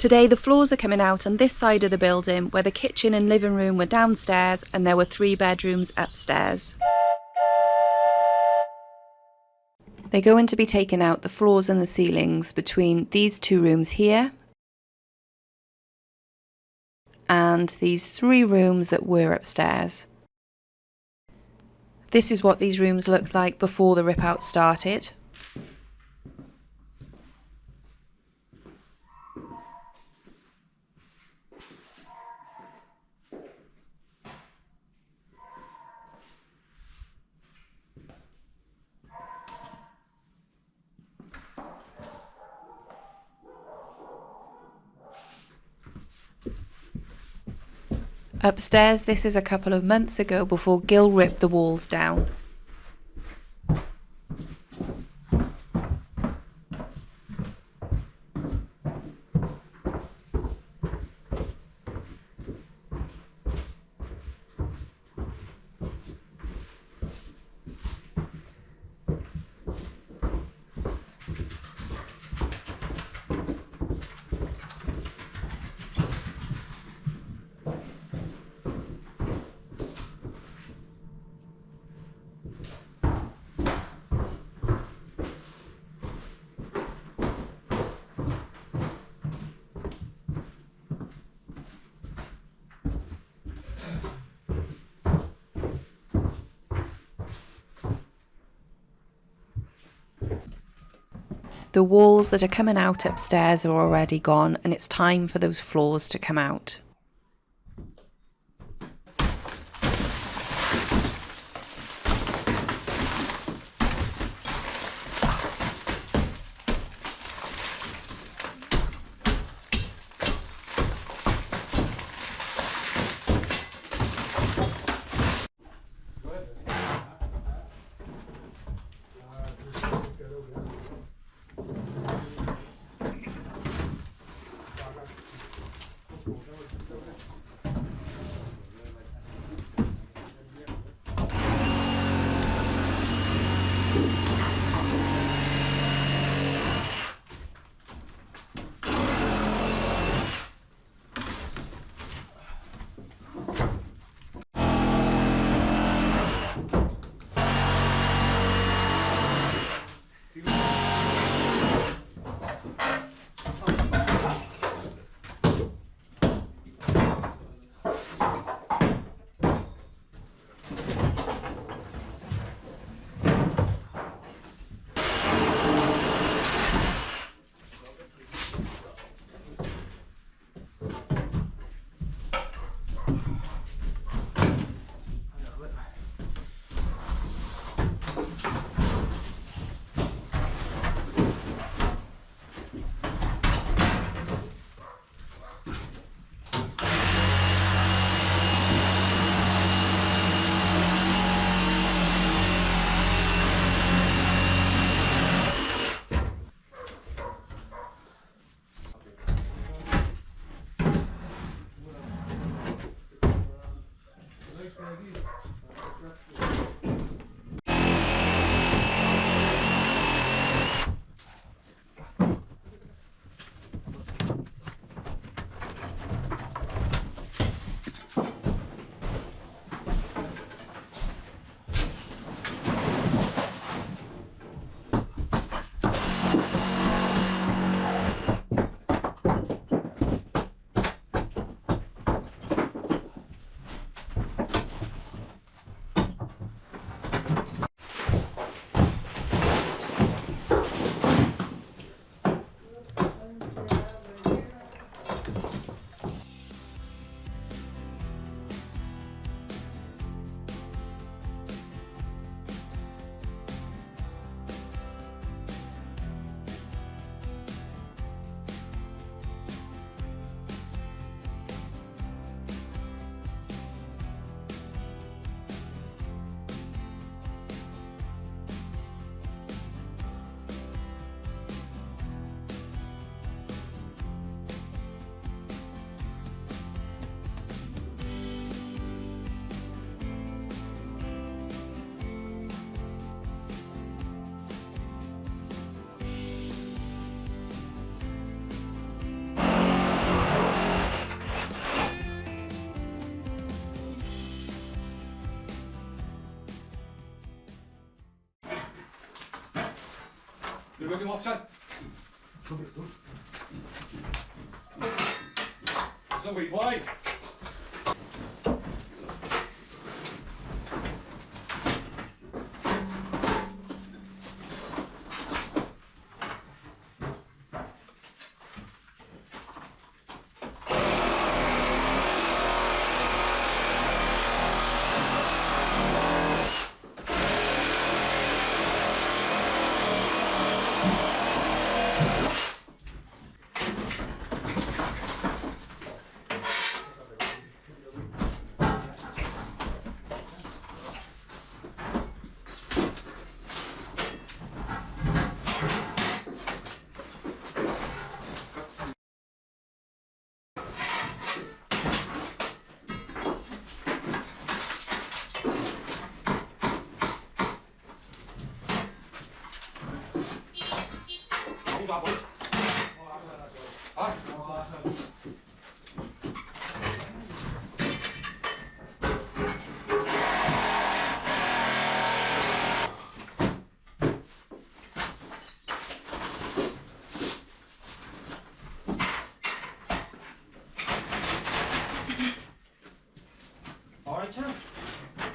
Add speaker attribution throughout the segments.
Speaker 1: Today the floors are coming out on this side of the building where the kitchen and living room were downstairs and there were 3 bedrooms upstairs. They're going to be taking out the floors and the ceilings between these 2 rooms here and these 3 rooms that were upstairs. This is what these rooms looked like before the rip out started. Upstairs, this is a couple of months ago before Gil ripped the walls down. The walls that are coming out upstairs are already gone and it's time for those floors to come out.
Speaker 2: Dur bakayım Hapşan. Dur. Kızım wait, why?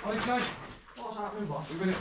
Speaker 2: Hapşan. Dur beni.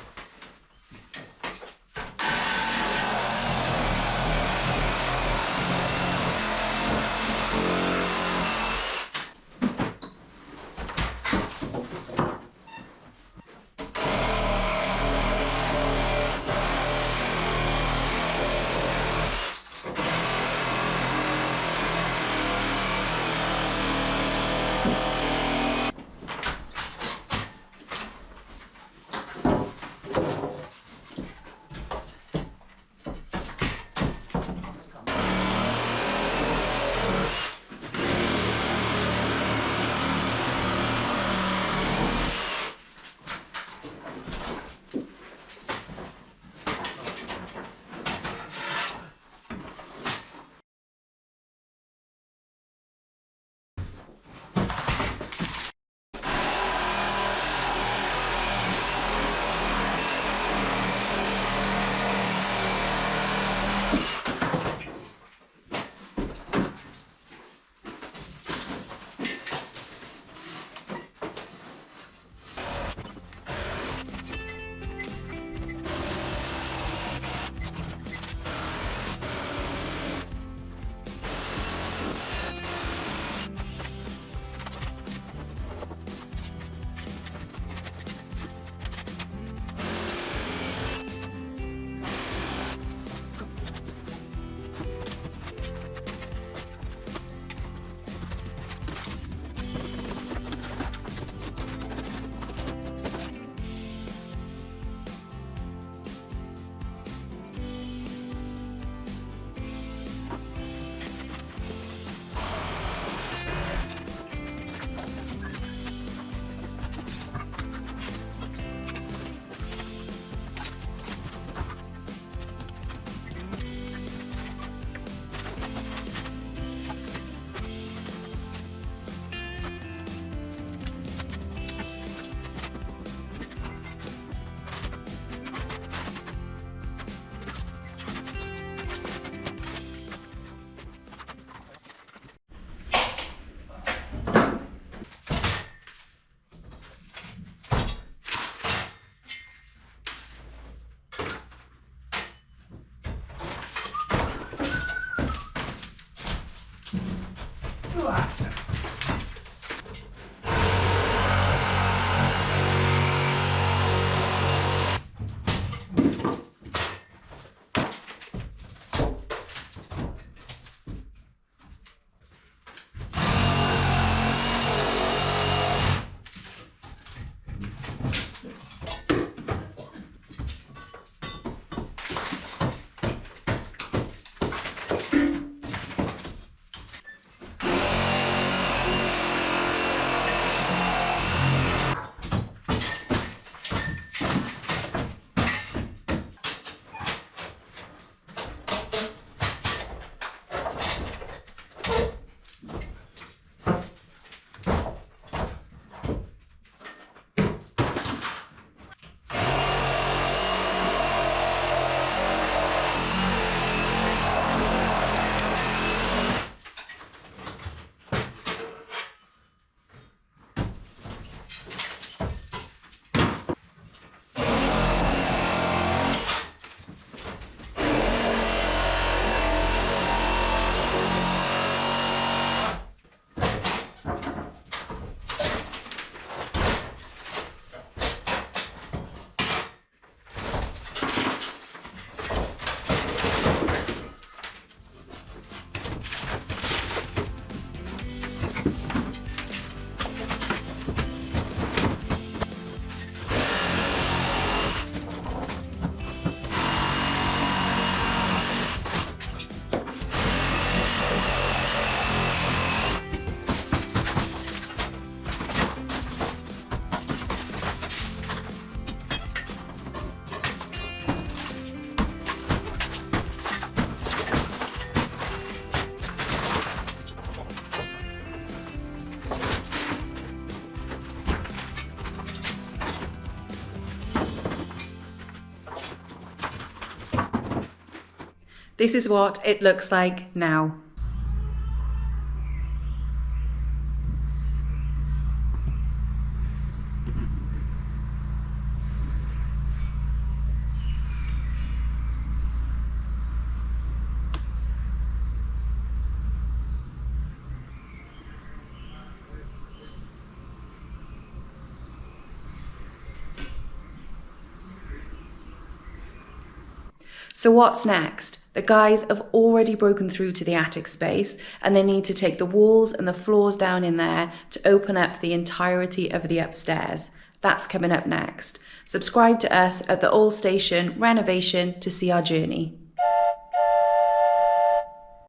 Speaker 1: This is what it looks like now. So what's next? The guys have already broken through to the attic space and they need to take the walls and the floors down in there to open up the entirety of the upstairs. That's coming up next. Subscribe to us at the All Station Renovation to see our journey.